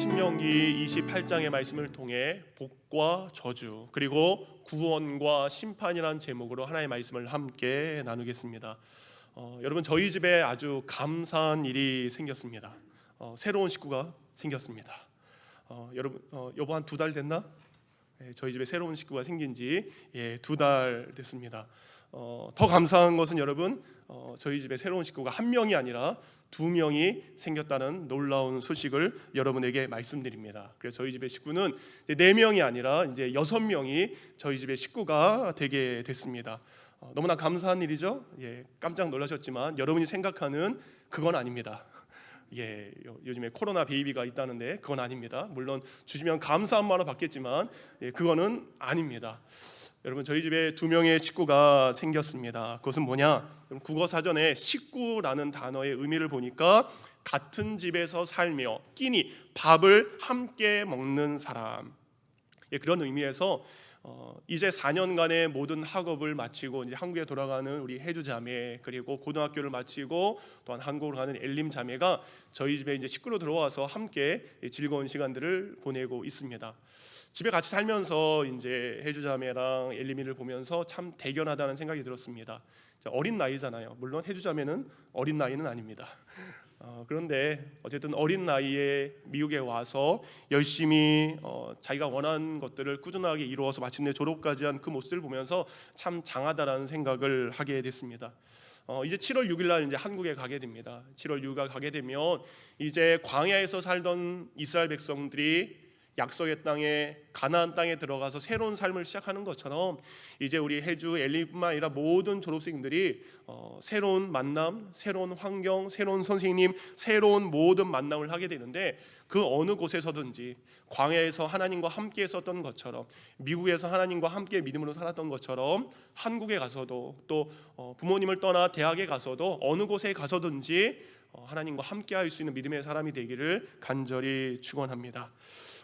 신명기 28장의 말씀을 통해 복과 저주 그리고 구원과 심판이라는 제목으로 하나의 말씀을 함께 나누겠습니다. 여러분, 저희 집에 아주 감사한 일이 생겼습니다. 새로운 식구가 생겼습니다. 여러분, 여보 한 2달 됐나? 저희 집에 새로운 식구가 생긴 지 2달 됐습니다. 더 감사한 것은 여러분, 저희 집에 새로운 식구가 1명이 아니라 2명이 생겼다는 놀라운 소식을 여러분에게 말씀드립니다. 그래서 저희 집의 식구는 이제 4명이 아니라 이제 6명이 저희 집의 식구가 되게 됐습니다. 너무나 감사한 일이죠. 깜짝 놀라셨지만 여러분이 생각하는 그건 아닙니다. 요즘에 코로나 베이비가 있다는데 그건 아닙니다. 물론 주시면 감사한 마음을 받겠지만 그거는 아닙니다. 여러분, 저희 집에 2명의 식구가 생겼습니다. 그것은 뭐냐? 국어 사전에 식구라는 단어의 의미를 보니까 같은 집에서 살며 끼니 밥을 함께 먹는 사람, 그런 의미에서 이제 4년간의 모든 학업을 마치고 이제 한국에 돌아가는 우리 혜주 자매, 그리고 고등학교를 마치고 또한 한국으로 가는 엘림 자매가 저희 집에 이제 식구로 들어와서 함께 즐거운 시간들을 보내고 있습니다. 집에 같이 살면서 이제 혜주 자매랑 엘림이를 보면서 참 대견하다는 생각이 들었습니다. 어린 나이잖아요. 물론 혜주 자매는 어린 나이는 아닙니다. 그런데 어쨌든 어린 나이에 미국에 와서 열심히 자기가 원하는 것들을 꾸준하게 이루어서 마침내 졸업까지 한 그 모습들을 보면서 참 장하다라는 생각을 하게 됐습니다. 이제 7월 6일 날 이제 한국에 가게 됩니다. 7월 6일 가게 되면 이제 광야에서 살던 이스라엘 백성들이 약속의 땅에, 가나안 땅에 들어가서 새로운 삶을 시작하는 것처럼 이제 우리 혜주, 엘리뿐만 아니라 모든 졸업생들이 새로운 만남, 새로운 환경, 새로운 선생님, 새로운 모든 만남을 하게 되는데, 그 어느 곳에서든지 광야에서 하나님과 함께 있었던 것처럼, 미국에서 하나님과 함께 믿음으로 살았던 것처럼 한국에 가서도 또 부모님을 떠나 대학에 가서도 어느 곳에 가서든지 하나님과 함께 할 수 있는 믿음의 사람이 되기를 간절히 축원합니다.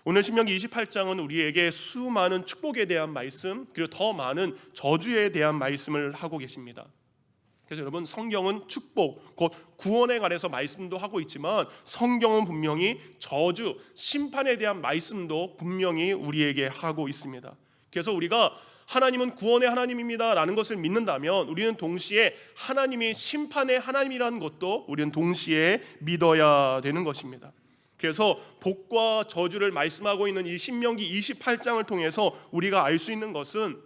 오늘 신명기 28장은 우리에게 수많은 축복에 대한 말씀, 그리고 더 많은 저주에 대한 말씀을 하고 계십니다. 그래서 여러분, 성경은 축복, 곧 구원에 관해서 말씀도 하고 있지만 성경은 분명히 저주, 심판에 대한 말씀도 분명히 우리에게 하고 있습니다. 그래서 우리가 하나님은 구원의 하나님입니다 라는 것을 믿는다면 우리는 동시에 하나님이 심판의 하나님이라는 것도 우리는 동시에 믿어야 되는 것입니다. 그래서 복과 저주를 말씀하고 있는 이 신명기 28장을 통해서 우리가 알 수 있는 것은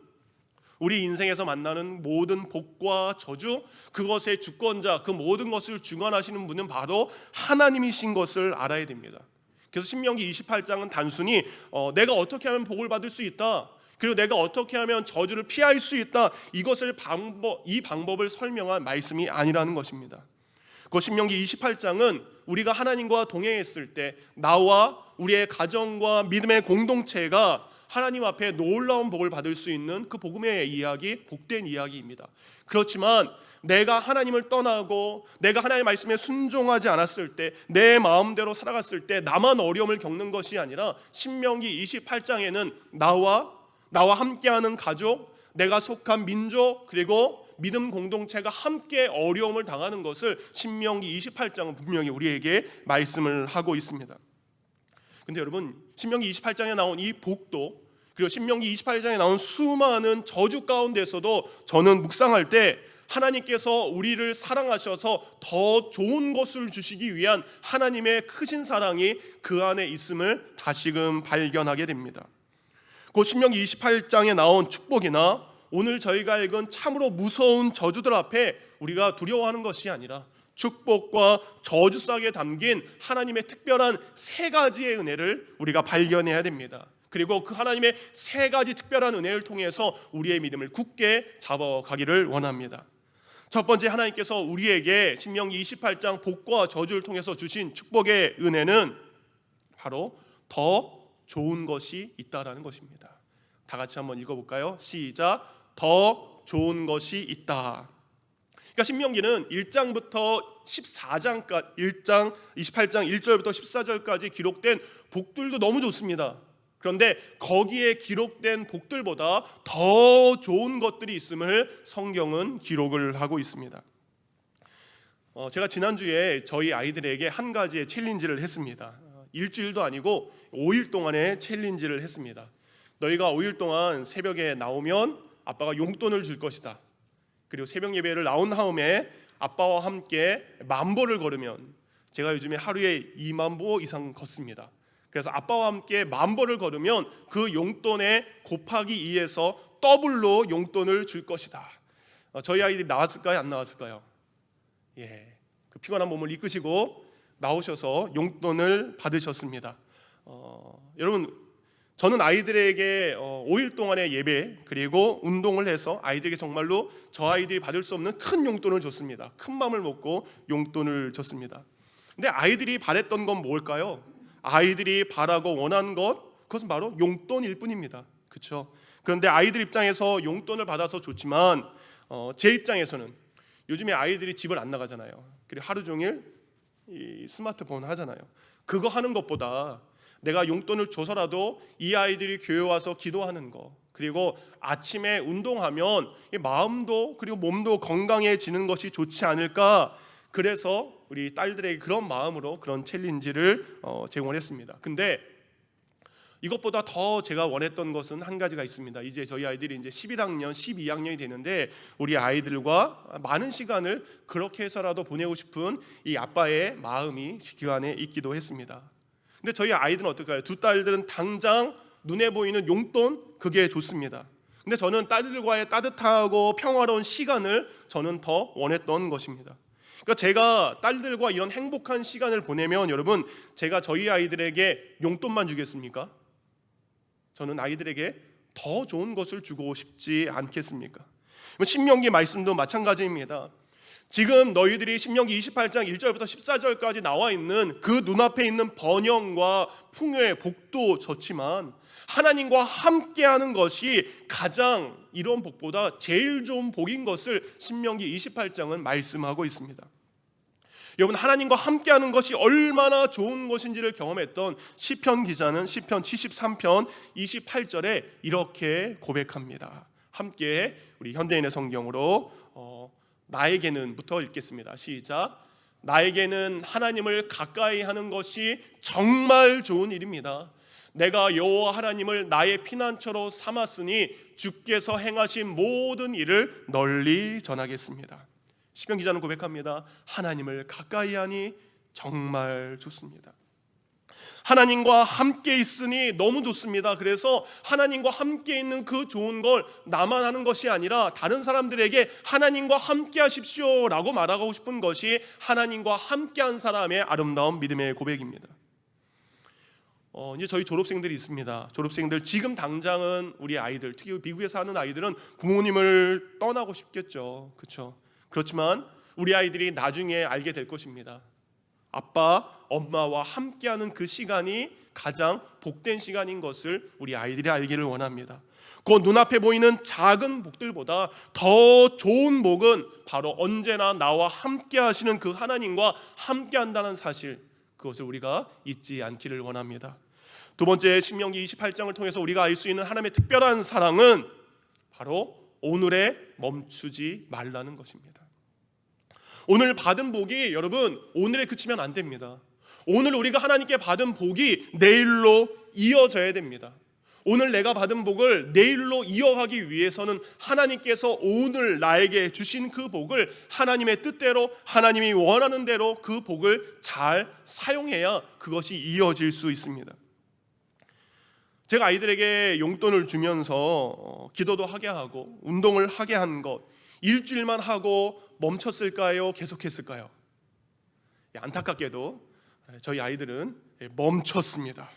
우리 인생에서 만나는 모든 복과 저주, 그것의 주권자, 그 모든 것을 주관하시는 분은 바로 하나님이신 것을 알아야 됩니다. 그래서 신명기 28장은 단순히 내가 어떻게 하면 복을 받을 수 있다, 그리고 내가 어떻게 하면 저주를 피할 수 있다, 이 방법을 설명한 말씀이 아니라는 것입니다. 그 신명기 28장은 우리가 하나님과 동행했을 때 나와 우리의 가정과 믿음의 공동체가 하나님 앞에 놀라운 복을 받을 수 있는 그 복음의 이야기, 복된 이야기입니다. 그렇지만 내가 하나님을 떠나고 내가 하나님의 말씀에 순종하지 않았을 때, 내 마음대로 살아갔을 때 나만 어려움을 겪는 것이 아니라 신명기 28장에는 나와 함께하는 가족, 내가 속한 민족, 그리고 믿음 공동체가 함께 어려움을 당하는 것을 신명기 28장은 분명히 우리에게 말씀을 하고 있습니다. 근데 여러분, 신명기 28장에 나온 이 복도, 그리고 신명기 28장에 나온 수많은 저주 가운데서도 저는 묵상할 때 하나님께서 우리를 사랑하셔서 더 좋은 것을 주시기 위한 하나님의 크신 사랑이 그 안에 있음을 다시금 발견하게 됩니다. 그 신명기 28장에 나온 축복이나 오늘 저희가 읽은 참으로 무서운 저주들 앞에 우리가 두려워하는 것이 아니라 축복과 저주sak에 담긴 하나님의 특별한 3가지의 은혜를 우리가 발견해야 됩니다. 그리고 그 하나님의 3가지 특별한 은혜를 통해서 우리의 믿음을 굳게 잡아가기를 원합니다. 첫 번째, 하나님께서 우리에게 신명기 28장 복과 저주를 통해서 주신 축복의 은혜는 바로 더 좋은 것이 있다라는 것입니다. 다 같이 한번 읽어볼까요? 시작. 더 좋은 것이 있다. 그러니까 신명기는 1장부터 14장까지, 1장 28장 1절부터 14절까지 기록된 복들도 너무 좋습니다. 그런데 거기에 기록된 복들보다 더 좋은 것들이 있음을 성경은 기록을 하고 있습니다. 제가 지난주에 저희 아이들에게 한 가지의 챌린지를 했습니다. 일주일도 아니고 5일 동안의 챌린지를 했습니다. 너희가 5일 동안 새벽에 나오면 아빠가 용돈을 줄 것이다. 그리고 새벽 예배를 나온 다음에 아빠와 함께 10,000보를 걸으면, 제가 요즘에 하루에 20,000보 이상 걷습니다. 그래서 아빠와 함께 10,000보를 걸으면 그 용돈에 곱하기 2해서 더블로 용돈을 줄 것이다. 저희 아이들이 나왔을까요? 안 나왔을까요? 예, 그 피곤한 몸을 이끄시고 나오셔서 용돈을 받으셨습니다. 여러분, 저는 아이들에게 5일 동안의 예배 그리고 운동을 해서 아이들에게 정말로 저 아이들이 받을 수 없는 큰 용돈을 줬습니다. 큰 마음을 먹고 용돈을 줬습니다. 근데 아이들이 바랬던 건 뭘까요? 아이들이 바라고 원한 것, 그것은 바로 용돈일 뿐입니다. 그렇죠? 그런데 아이들 입장에서 용돈을 받아서 좋지만 제 입장에서는 요즘에 아이들이 집을 안 나가잖아요. 그리고 하루 종일 이 스마트폰 하잖아요. 그거 하는 것보다 내가 용돈을 줘서라도 이 아이들이 교회 와서 기도하는 거, 그리고 아침에 운동하면 마음도 그리고 몸도 건강해지는 것이 좋지 않을까. 그래서 우리 딸들에게 그런 마음으로 그런 챌린지를 제공을 했습니다. 근데 이것보다 더 제가 원했던 것은 한 가지가 있습니다. 이제 저희 아이들이 이제 11학년, 12학년이 되는데 우리 아이들과 많은 시간을 그렇게 해서라도 보내고 싶은 이 아빠의 마음이 그 안에 있기도 했습니다. 근데 저희 아이들은 어떨까요? 두 딸들은 당장 눈에 보이는 용돈, 그게 좋습니다. 근데 저는 딸들과의 따뜻하고 평화로운 시간을 저는 더 원했던 것입니다. 그러니까 제가 딸들과 이런 행복한 시간을 보내면 여러분, 제가 저희 아이들에게 용돈만 주겠습니까? 저는 아이들에게 더 좋은 것을 주고 싶지 않겠습니까? 신명기 말씀도 마찬가지입니다. 지금 너희들이 신명기 28장 1절부터 14절까지 나와 있는 그 눈앞에 있는 번영과 풍요의 복도 좋지만 하나님과 함께하는 것이 가장 이런 복보다 제일 좋은 복인 것을 신명기 28장은 말씀하고 있습니다. 여러분, 하나님과 함께하는 것이 얼마나 좋은 것인지를 경험했던 시편 기자는 시편 73편 28절에 이렇게 고백합니다. 함께 우리 현대인의 성경으로 나에게는부터 읽겠습니다. 시작. 나에게는 하나님을 가까이 하는 것이 정말 좋은 일입니다. 내가 여호와 하나님을 나의 피난처로 삼았으니 주께서 행하신 모든 일을 널리 전하겠습니다. 시편 기자는 고백합니다. 하나님을 가까이 하니 정말 좋습니다. 하나님과 함께 있으니 너무 좋습니다. 그래서 하나님과 함께 있는 그 좋은 걸 나만 하는 것이 아니라 다른 사람들에게 하나님과 함께 하십시오 라고 말하고 싶은 것이 하나님과 함께한 사람의 아름다운 믿음의 고백입니다. 이제 저희 졸업생들이 있습니다. 졸업생들, 지금 당장은 우리 아이들, 특히 미국에 사는 아이들은 부모님을 떠나고 싶겠죠. 그렇죠? 그렇지만 우리 아이들이 나중에 알게 될 것입니다. 아빠, 엄마와 함께하는 그 시간이 가장 복된 시간인 것을 우리 아이들이 알기를 원합니다. 그 눈앞에 보이는 작은 복들보다 더 좋은 복은 바로 언제나 나와 함께 하시는 그 하나님과 함께 한다는 사실, 그것을 우리가 잊지 않기를 원합니다. 두 번째, 신명기 28장을 통해서 우리가 알 수 있는 하나님의 특별한 사랑은 바로 오늘에 멈추지 말라는 것입니다. 오늘 받은 복이 여러분 오늘에 그치면 안 됩니다. 오늘 우리가 하나님께 받은 복이 내일로 이어져야 됩니다. 오늘 내가 받은 복을 내일로 이어가기 위해서는 하나님께서 오늘 나에게 주신 그 복을 하나님의 뜻대로, 하나님이 원하는 대로 그 복을 잘 사용해야 그것이 이어질 수 있습니다. 제가 아이들에게 용돈을 주면서 기도도 하게 하고 운동을 하게 한 것, 일주일만 하고 멈췄을까요? 계속했을까요? 안타깝게도 저희 아이들은 멈췄습니다.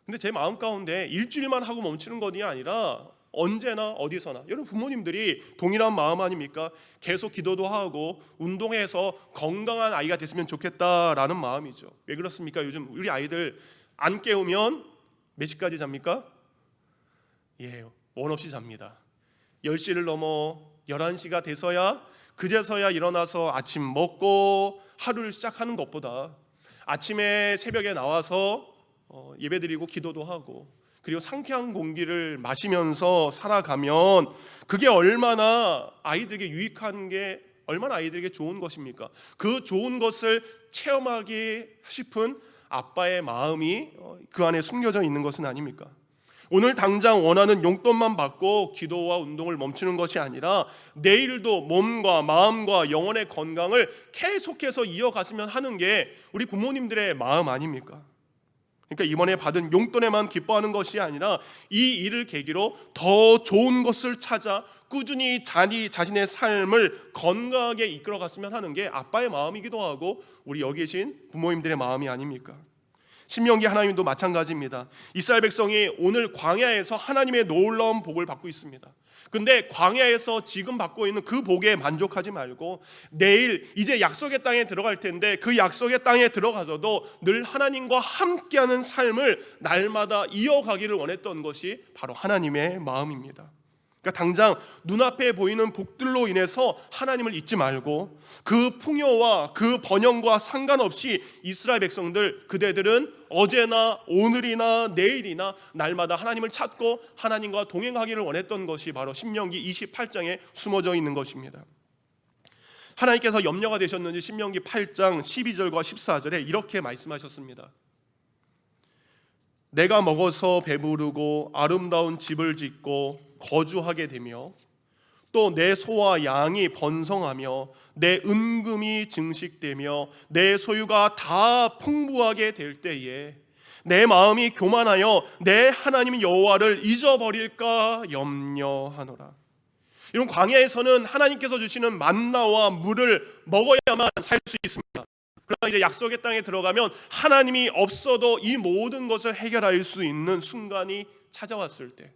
근데 제 마음 가운데 일주일만 하고 멈추는 것이 아니라 언제나 어디서나, 여러분 부모님들이 동일한 마음 아닙니까? 계속 기도도 하고 운동해서 건강한 아이가 됐으면 좋겠다라는 마음이죠. 왜 그렇습니까? 요즘 우리 아이들 안 깨우면 몇 시까지 잡니까? 원 없이 잡니다. 10시를 넘어 11시가 돼서야, 그제서야 일어나서 아침 먹고 하루를 시작하는 것보다 아침에 새벽에 나와서 예배드리고 기도도 하고 그리고 상쾌한 공기를 마시면서 살아가면 그게 얼마나 아이들에게 유익한 게, 얼마나 아이들에게 좋은 것입니까? 그 좋은 것을 체험하기 싶은 아빠의 마음이 그 안에 숨겨져 있는 것은 아닙니까? 오늘 당장 원하는 용돈만 받고 기도와 운동을 멈추는 것이 아니라 내일도 몸과 마음과 영혼의 건강을 계속해서 이어갔으면 하는 게 우리 부모님들의 마음 아닙니까? 그러니까 이번에 받은 용돈에만 기뻐하는 것이 아니라 이 일을 계기로 더 좋은 것을 찾아 꾸준히 자신의 삶을 건강하게 이끌어갔으면 하는 게 아빠의 마음이기도 하고 우리 여기 계신 부모님들의 마음이 아닙니까? 신명기 하나님도 마찬가지입니다. 이스라엘 백성이 오늘 광야에서 하나님의 놀라운 복을 받고 있습니다. 근데 광야에서 지금 받고 있는 그 복에 만족하지 말고 내일 이제 약속의 땅에 들어갈 텐데 그 약속의 땅에 들어가서도 늘 하나님과 함께하는 삶을 날마다 이어가기를 원했던 것이 바로 하나님의 마음입니다. 그러니까 당장 눈앞에 보이는 복들로 인해서 하나님을 잊지 말고 그 풍요와 그 번영과 상관없이 이스라엘 백성들 그대들은 어제나 오늘이나 내일이나 날마다 하나님을 찾고 하나님과 동행하기를 원했던 것이 바로 신명기 28장에 숨어져 있는 것입니다. 하나님께서 염려가 되셨는지 신명기 8장 12절과 14절에 이렇게 말씀하셨습니다. 내가 먹어서 배부르고 아름다운 집을 짓고 거주하게 되며 또 내 소와 양이 번성하며 내 은금이 증식되며 내 소유가 다 풍부하게 될 때에 내 마음이 교만하여 내 하나님 여호와를 잊어버릴까 염려하노라. 이런 광야에서는 하나님께서 주시는 만나와 물을 먹어야만 살 수 있습니다. 그러나 이제 약속의 땅에 들어가면 하나님이 없어도 이 모든 것을 해결할 수 있는 순간이 찾아왔을 때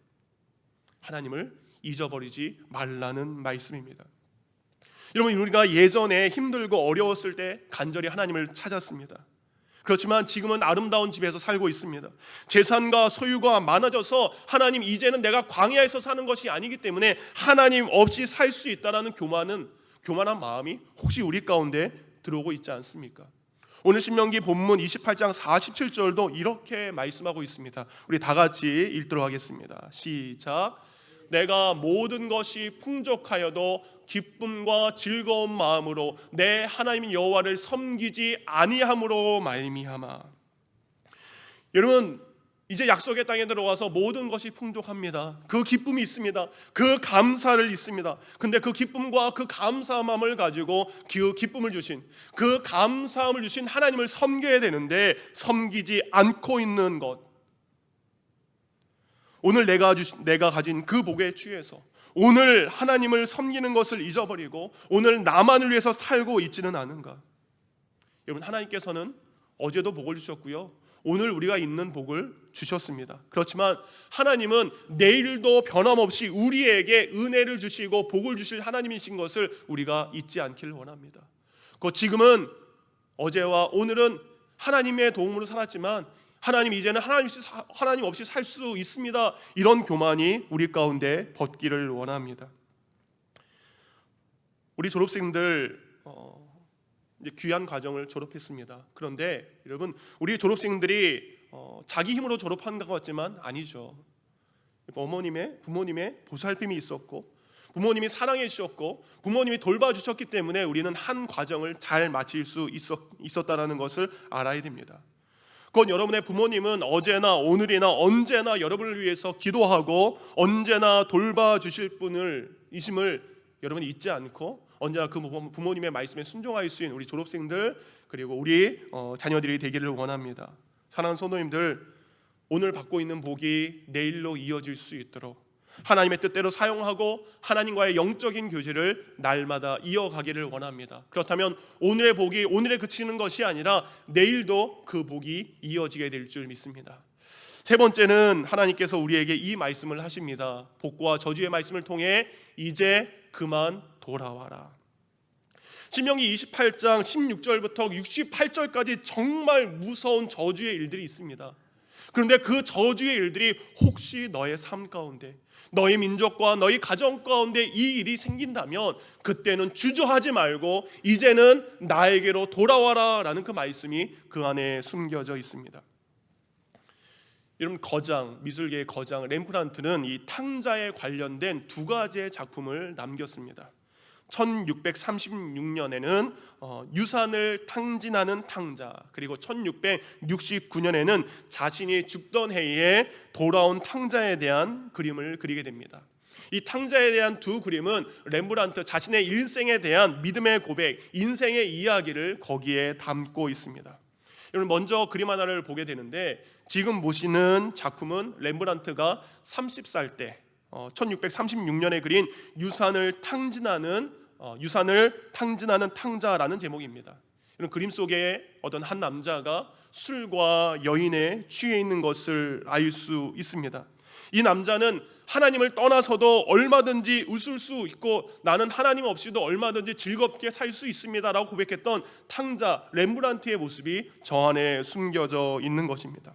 하나님을 잊어버리지 말라는 말씀입니다. 여러분, 우리가 예전에 힘들고 어려웠을 때 간절히 하나님을 찾았습니다. 그렇지만 지금은 아름다운 집에서 살고 있습니다. 재산과 소유가 많아져서 하나님 이제는 내가 광야에서 사는 것이 아니기 때문에 하나님 없이 살 수 있다라는 교만한 마음이 혹시 우리 가운데 들어오고 있지 않습니까? 오늘 신명기 본문 28장 47절도 이렇게 말씀하고 있습니다. 우리 다 같이 읽도록 하겠습니다. 시작. 내가 모든 것이 풍족하여도 기쁨과 즐거운 마음으로 내 하나님 여호와를 섬기지 아니함으로 말미암아. 여러분, 이제 약속의 땅에 들어가서 모든 것이 풍족합니다. 그 기쁨이 있습니다. 그 감사를 있습니다. 근데 그 기쁨과 그 감사함을 가지고 그 기쁨을 주신, 그 감사함을 주신 하나님을 섬겨야 되는데 섬기지 않고 있는 것, 오늘 내가 가진 그 복에 취해서 오늘 하나님을 섬기는 것을 잊어버리고 오늘 나만을 위해서 살고 있지는 않은가? 여러분, 하나님께서는 어제도 복을 주셨고요, 오늘 우리가 있는 복을 주셨습니다. 그렇지만 하나님은 내일도 변함없이 우리에게 은혜를 주시고 복을 주실 하나님이신 것을 우리가 잊지 않기를 원합니다. 지금은 어제와 오늘은 하나님의 도움으로 살았지만 하나님 이제는 하나님 없이 살 수 있습니다. 이런 교만이 우리 가운데 벗기를 원합니다. 우리 졸업생들 이제 귀한 과정을 졸업했습니다. 그런데 여러분, 우리 졸업생들이 자기 힘으로 졸업한 것 같지만 아니죠. 부모님의 보살핌이 있었고 부모님이 사랑해 주셨고 부모님이 돌봐주셨기 때문에 우리는 한 과정을 잘 마칠 수 있었다는 것을 알아야 됩니다. 그건 여러분의 부모님은 어제나 오늘이나 언제나 여러분을 위해서 기도하고 언제나 돌봐주실 이심을 여러분이 잊지 않고 언제나 그 부모님의 말씀에 순종할 수 있는 우리 졸업생들 그리고 우리 자녀들이 되기를 원합니다. 사랑하는 성도님들, 오늘 받고 있는 복이 내일로 이어질 수 있도록 하나님의 뜻대로 사용하고 하나님과의 영적인 교제를 날마다 이어가기를 원합니다. 그렇다면 오늘의 복이 오늘에 그치는 것이 아니라 내일도 그 복이 이어지게 될 줄 믿습니다. 세 번째는 하나님께서 우리에게 이 말씀을 하십니다. 복과 저주의 말씀을 통해 이제 그만 돌아와라. 신명기 28장 16절부터 68절까지 정말 무서운 저주의 일들이 있습니다. 그런데 그 저주의 일들이 혹시 너의 삶 가운데, 너희 민족과 너희 가정 가운데 이 일이 생긴다면 그때는 주저하지 말고 이제는 나에게로 돌아와라 라는 그 말씀이 그 안에 숨겨져 있습니다. 여러분, 미술계의 거장 렘브란트는 이 탕자에 관련된 두 가지의 작품을 남겼습니다. 1636년에는 유산을 탕진하는 탕자, 그리고 1669년에는 자신이 죽던 해에 돌아온 탕자에 대한 그림을 그리게 됩니다. 이 탕자에 대한 두 그림은 렘브란트 자신의 일생에 대한 믿음의 고백, 인생의 이야기를 거기에 담고 있습니다. 여러분, 먼저 그림 하나를 보게 되는데, 지금 보시는 작품은 렘브란트가 30살 때 1636년에 그린 유산을 탕진하는 탕자라는 제목입니다. 이런 그림 속에 어떤 한 남자가 술과 여인에 취해 있는 것을 알 수 있습니다. 이 남자는 하나님을 떠나서도 얼마든지 웃을 수 있고 나는 하나님 없이도 얼마든지 즐겁게 살 수 있습니다라고 고백했던 탕자 렘브란트의 모습이 저 안에 숨겨져 있는 것입니다.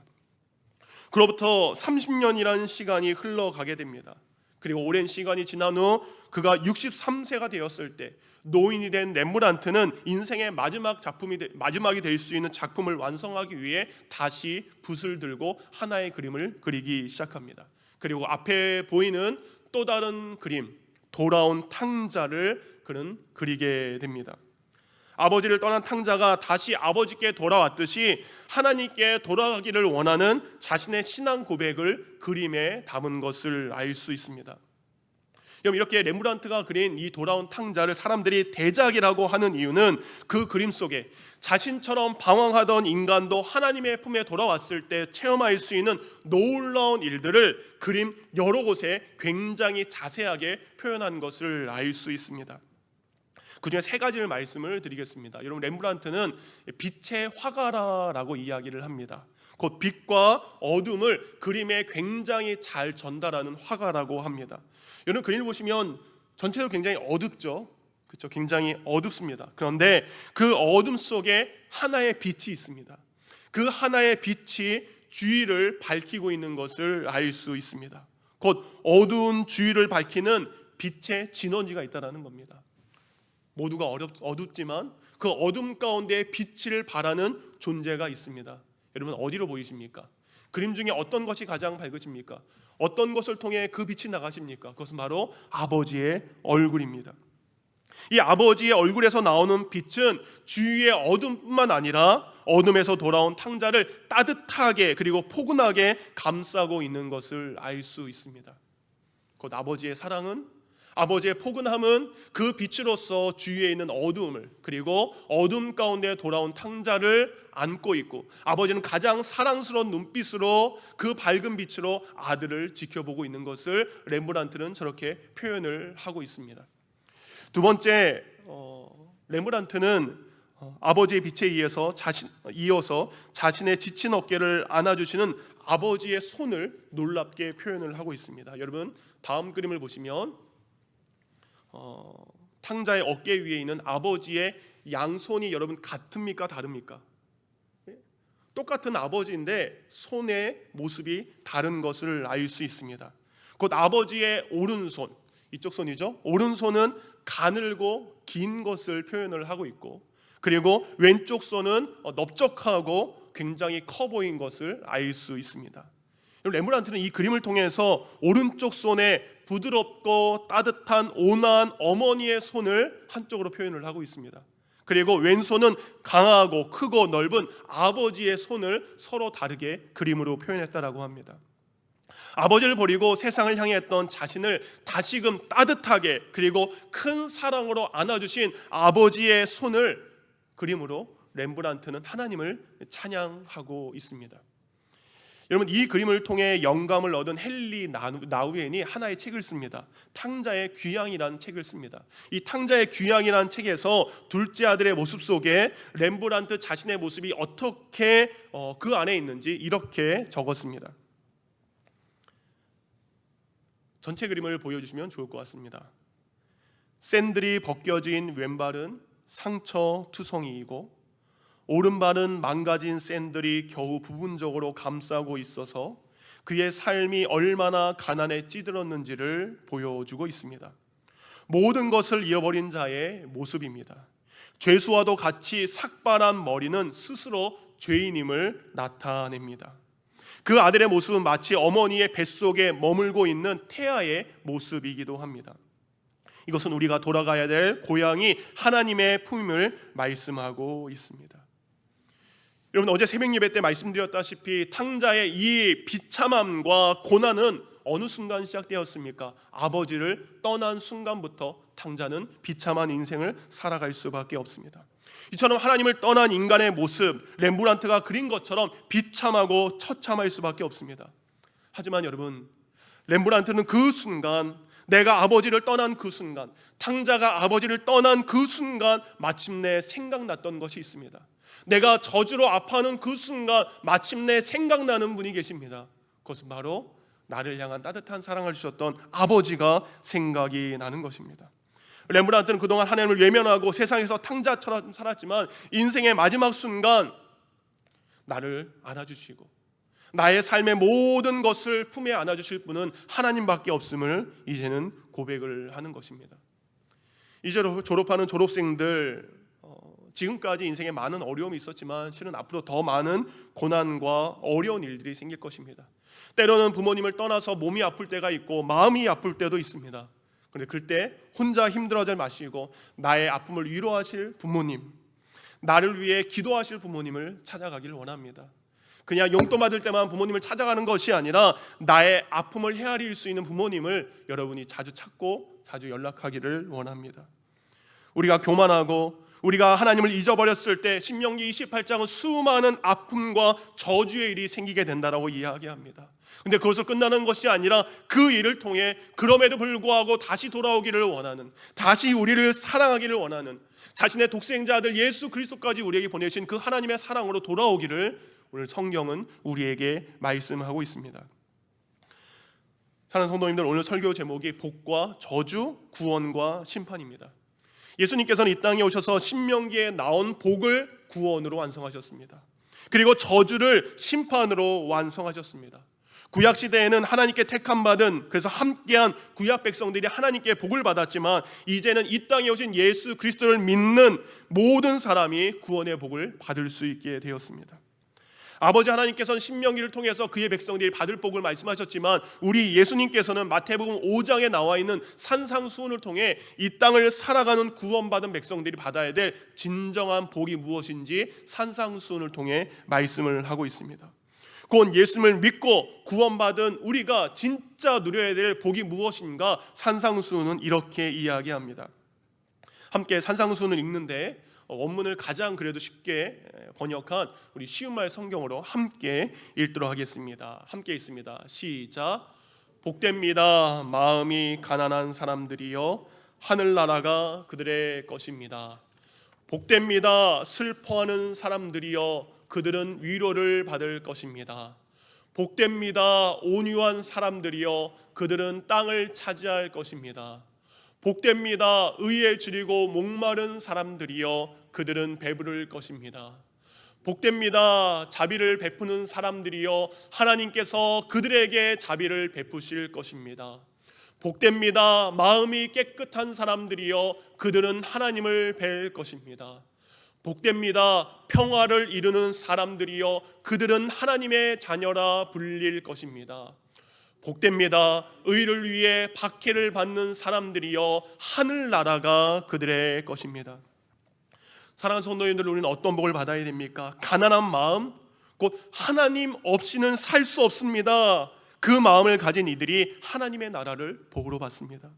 그로부터 30년이라는 시간이 흘러가게 됩니다. 그리고 오랜 시간이 지난 후 그가 63세가 되었을 때 노인이 된 렘브란트는 인생의 마지막이 될 수 있는 작품을 완성하기 위해 다시 붓을 들고 하나의 그림을 그리기 시작합니다. 그리고 앞에 보이는 또 다른 그림, 돌아온 탕자를 그는 그리게 됩니다. 아버지를 떠난 탕자가 다시 아버지께 돌아왔듯이 하나님께 돌아가기를 원하는 자신의 신앙 고백을 그림에 담은 것을 알 수 있습니다. 이렇게 렘브란트가 그린 이 돌아온 탕자를 사람들이 대작이라고 하는 이유는 그 그림 속에 자신처럼 방황하던 인간도 하나님의 품에 돌아왔을 때 체험할 수 있는 놀라운 일들을 그림 여러 곳에 굉장히 자세하게 표현한 것을 알 수 있습니다. 그중에 세 가지를 말씀을 드리겠습니다. 여러분, 렘브란트는 빛의 화가라고 이야기를 합니다. 곧 빛과 어둠을 그림에 굉장히 잘 전달하는 화가라고 합니다. 여러분, 그림을 보시면 전체적으로 굉장히 어둡죠. 그렇죠? 굉장히 어둡습니다. 그런데 그 어둠 속에 하나의 빛이 있습니다. 그 하나의 빛이 주위를 밝히고 있는 것을 알 수 있습니다. 곧 어두운 주위를 밝히는 빛의 진원지가 있다는 겁니다. 모두가 어둡지만 그 어둠 가운데 빛을 발하는 존재가 있습니다. 여러분, 어디로 보이십니까? 그림 중에 어떤 것이 가장 밝으십니까? 어떤 것을 통해 그 빛이 나가십니까? 그것은 바로 아버지의 얼굴입니다. 이 아버지의 얼굴에서 나오는 빛은 주위의 어둠뿐만 아니라 어둠에서 돌아온 탕자를 따뜻하게 그리고 포근하게 감싸고 있는 것을 알 수 있습니다. 곧 아버지의 사랑은, 아버지의 포근함은 그 빛으로서 주위에 있는 어두움을, 그리고 어둠 가운데 돌아온 탕자를 안고 있고, 아버지는 가장 사랑스러운 눈빛으로 그 밝은 빛으로 아들을 지켜보고 있는 것을 렘브란트는 저렇게 표현을 하고 있습니다. 두 번째, 렘브란트는 아버지의 빛에 이어서 자신의 지친 어깨를 안아주시는 아버지의 손을 놀랍게 표현을 하고 있습니다. 여러분, 다음 그림을 보시면 탕자의 어깨 위에 있는 아버지의 양손이 여러분 같습니까? 다릅니까? 똑같은 아버지인데 손의 모습이 다른 것을 알 수 있습니다. 곧 아버지의 오른손, 이쪽 손이죠. 오른손은 가늘고 긴 것을 표현을 하고 있고, 그리고 왼쪽 손은 넓적하고 굉장히 커 보인 것을 알 수 있습니다. 렘브란트는 이 그림을 통해서 오른쪽 손에 부드럽고 따뜻한 온화한 어머니의 손을 한쪽으로 표현을 하고 있습니다. 그리고 왼손은 강하고 크고 넓은 아버지의 손을 서로 다르게 그림으로 표현했다라고 합니다. 아버지를 버리고 세상을 향해 했던 자신을 다시금 따뜻하게 그리고 큰 사랑으로 안아주신 아버지의 손을 그림으로 렘브란트는 하나님을 찬양하고 있습니다. 여러분, 이 그림을 통해 영감을 얻은 헨리 나우엔이 하나의 책을 씁니다. 탕자의 귀향이라는 책을 씁니다. 이 탕자의 귀향이라는 책에서 둘째 아들의 모습 속에 렘브란트 자신의 모습이 어떻게 그 안에 있는지 이렇게 적었습니다. 전체 그림을 보여주시면 좋을 것 같습니다. 샌들이 벗겨진 왼발은 상처투성이이고 오른발은 망가진 샌들이 겨우 부분적으로 감싸고 있어서 그의 삶이 얼마나 가난에 찌들었는지를 보여주고 있습니다. 모든 것을 잃어버린 자의 모습입니다. 죄수와도 같이 삭발한 머리는 스스로 죄인임을 나타냅니다. 그 아들의 모습은 마치 어머니의 뱃속에 머물고 있는 태아의 모습이기도 합니다. 이것은 우리가 돌아가야 될 고향이 하나님의 품임을 말씀하고 있습니다. 여러분, 어제 새벽 예배 때 말씀드렸다시피 탕자의 이 비참함과 고난은 어느 순간 시작되었습니까? 아버지를 떠난 순간부터 탕자는 비참한 인생을 살아갈 수밖에 없습니다. 이처럼 하나님을 떠난 인간의 모습, 렘브란트가 그린 것처럼 비참하고 처참할 수밖에 없습니다. 하지만 여러분, 렘브란트는 그 순간, 내가 아버지를 떠난 그 순간, 탕자가 아버지를 떠난 그 순간 마침내 생각났던 것이 있습니다. 내가 저주로 아파하는 그 순간 마침내 생각나는 분이 계십니다. 그것은 바로 나를 향한 따뜻한 사랑을 주셨던 아버지가 생각이 나는 것입니다. 렘브란트는 그동안 하나님을 외면하고 세상에서 탕자처럼 살았지만 인생의 마지막 순간 나를 안아주시고 나의 삶의 모든 것을 품에 안아주실 분은 하나님밖에 없음을 이제는 고백을 하는 것입니다. 이제 졸업하는 졸업생들, 지금까지 인생에 많은 어려움이 있었지만 실은 앞으로 더 많은 고난과 어려운 일들이 생길 것입니다. 때로는 부모님을 떠나서 몸이 아플 때가 있고 마음이 아플 때도 있습니다. 그런데 그때 혼자 힘들어하지 마시고 나의 아픔을 위로하실 부모님, 나를 위해 기도하실 부모님을 찾아가기를 원합니다. 그냥 용돈 받을 때만 부모님을 찾아가는 것이 아니라 나의 아픔을 헤아릴 수 있는 부모님을 여러분이 자주 찾고 자주 연락하기를 원합니다. 우리가 교만하고 우리가 하나님을 잊어버렸을 때 신명기 28장은 수많은 아픔과 저주의 일이 생기게 된다라고 이야기합니다. 근데 그것을 끝나는 것이 아니라 그 일을 통해 그럼에도 불구하고 다시 돌아오기를 원하는, 다시 우리를 사랑하기를 원하는, 자신의 독생자 아들 예수 그리스도까지 우리에게 보내신 그 하나님의 사랑으로 돌아오기를 오늘 성경은 우리에게 말씀하고 있습니다. 사랑하는 성도님들, 오늘 설교 제목이 복과 저주, 구원과 심판입니다. 예수님께서는 이 땅에 오셔서 신명기에 나온 복을 구원으로 완성하셨습니다. 그리고 저주를 심판으로 완성하셨습니다. 구약 시대에는 하나님께 택함 받은, 그래서 함께한 구약 백성들이 하나님께 복을 받았지만 이제는 이 땅에 오신 예수 그리스도를 믿는 모든 사람이 구원의 복을 받을 수 있게 되었습니다. 아버지 하나님께서는 신명기를 통해서 그의 백성들이 받을 복을 말씀하셨지만 우리 예수님께서는 마태복음 5장에 나와 있는 산상수훈을 통해 이 땅을 살아가는 구원받은 백성들이 받아야 될 진정한 복이 무엇인지 산상수훈을 통해 말씀을 하고 있습니다. 곧 예수님을 믿고 구원받은 우리가 진짜 누려야 될 복이 무엇인가 산상수훈은 이렇게 이야기합니다. 함께 산상수훈을 읽는데 원문을 가장 그래도 쉽게 번역한 우리 쉬운 말 성경으로 함께 읽도록 하겠습니다. 함께 읽습니다. 시작. 복됩니다. 마음이 가난한 사람들이여 하늘나라가 그들의 것입니다. 복됩니다. 슬퍼하는 사람들이여 그들은 위로를 받을 것입니다. 복됩니다. 온유한 사람들이여 그들은 땅을 차지할 것입니다. 복됩니다. 의에 줄이고 목마른 사람들이여 그들은 배부를 것입니다. 복됩니다. 자비를 베푸는 사람들이여 하나님께서 그들에게 자비를 베푸실 것입니다. 복됩니다. 마음이 깨끗한 사람들이여 그들은 하나님을 뵐 것입니다. 복됩니다. 평화를 이루는 사람들이여 그들은 하나님의 자녀라 불릴 것입니다. 복됩니다. 의를 위해 박해를 받는 사람들이여 하늘나라가 그들의 것입니다. 사랑하는 성도님들, 우리는 어떤 복을 받아야 됩니까? 가난한 마음, 곧 하나님 없이는 살 수 없습니다. 그 마음을 가진 이들이 하나님의 나라를 복으로 받습니다.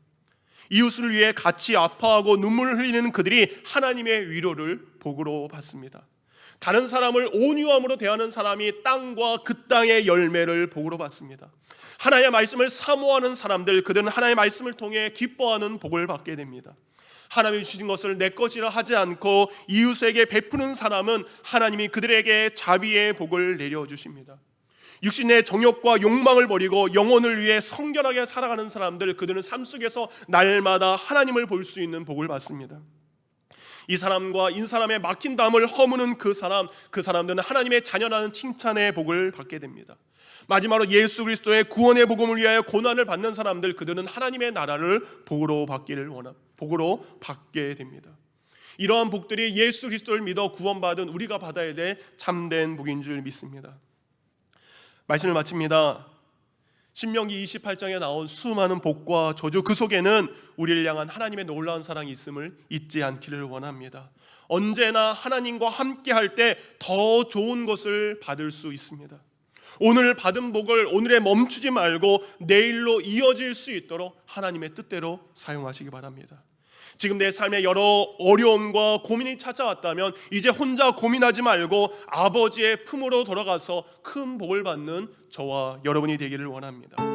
이웃을 위해 같이 아파하고 눈물을 흘리는 그들이 하나님의 위로를 복으로 받습니다. 다른 사람을 온유함으로 대하는 사람이 땅과 그 땅의 열매를 복으로 받습니다. 하나님의 말씀을 사모하는 사람들, 그들은 하나님의 말씀을 통해 기뻐하는 복을 받게 됩니다. 하나님이 주신 것을 내 것이라 하지 않고 이웃에게 베푸는 사람은 하나님이 그들에게 자비의 복을 내려주십니다. 육신의 정욕과 욕망을 버리고 영혼을 위해 성결하게 살아가는 사람들, 그들은 삶 속에서 날마다 하나님을 볼 수 있는 복을 받습니다. 이 사람과 인사람의 막힌 담을 허무는 그 사람들은 하나님의 자녀라는 칭찬의 복을 받게 됩니다. 마지막으로 예수 그리스도의 구원의 복음을 위하여 고난을 받는 사람들, 그들은 하나님의 나라를 복으로 받게 됩니다. 이러한 복들이 예수 그리스도를 믿어 구원받은 우리가 받아야 될 참된 복인 줄 믿습니다. 말씀을 마칩니다. 신명기 28장에 나온 수많은 복과 저주, 그 속에는 우리를 향한 하나님의 놀라운 사랑이 있음을 잊지 않기를 원합니다. 언제나 하나님과 함께 할 때 더 좋은 것을 받을 수 있습니다. 오늘 받은 복을 오늘에 멈추지 말고 내일로 이어질 수 있도록 하나님의 뜻대로 사용하시기 바랍니다. 지금 내 삶에 여러 어려움과 고민이 찾아왔다면 이제 혼자 고민하지 말고 아버지의 품으로 돌아가서 큰 복을 받는 저와 여러분이 되기를 원합니다.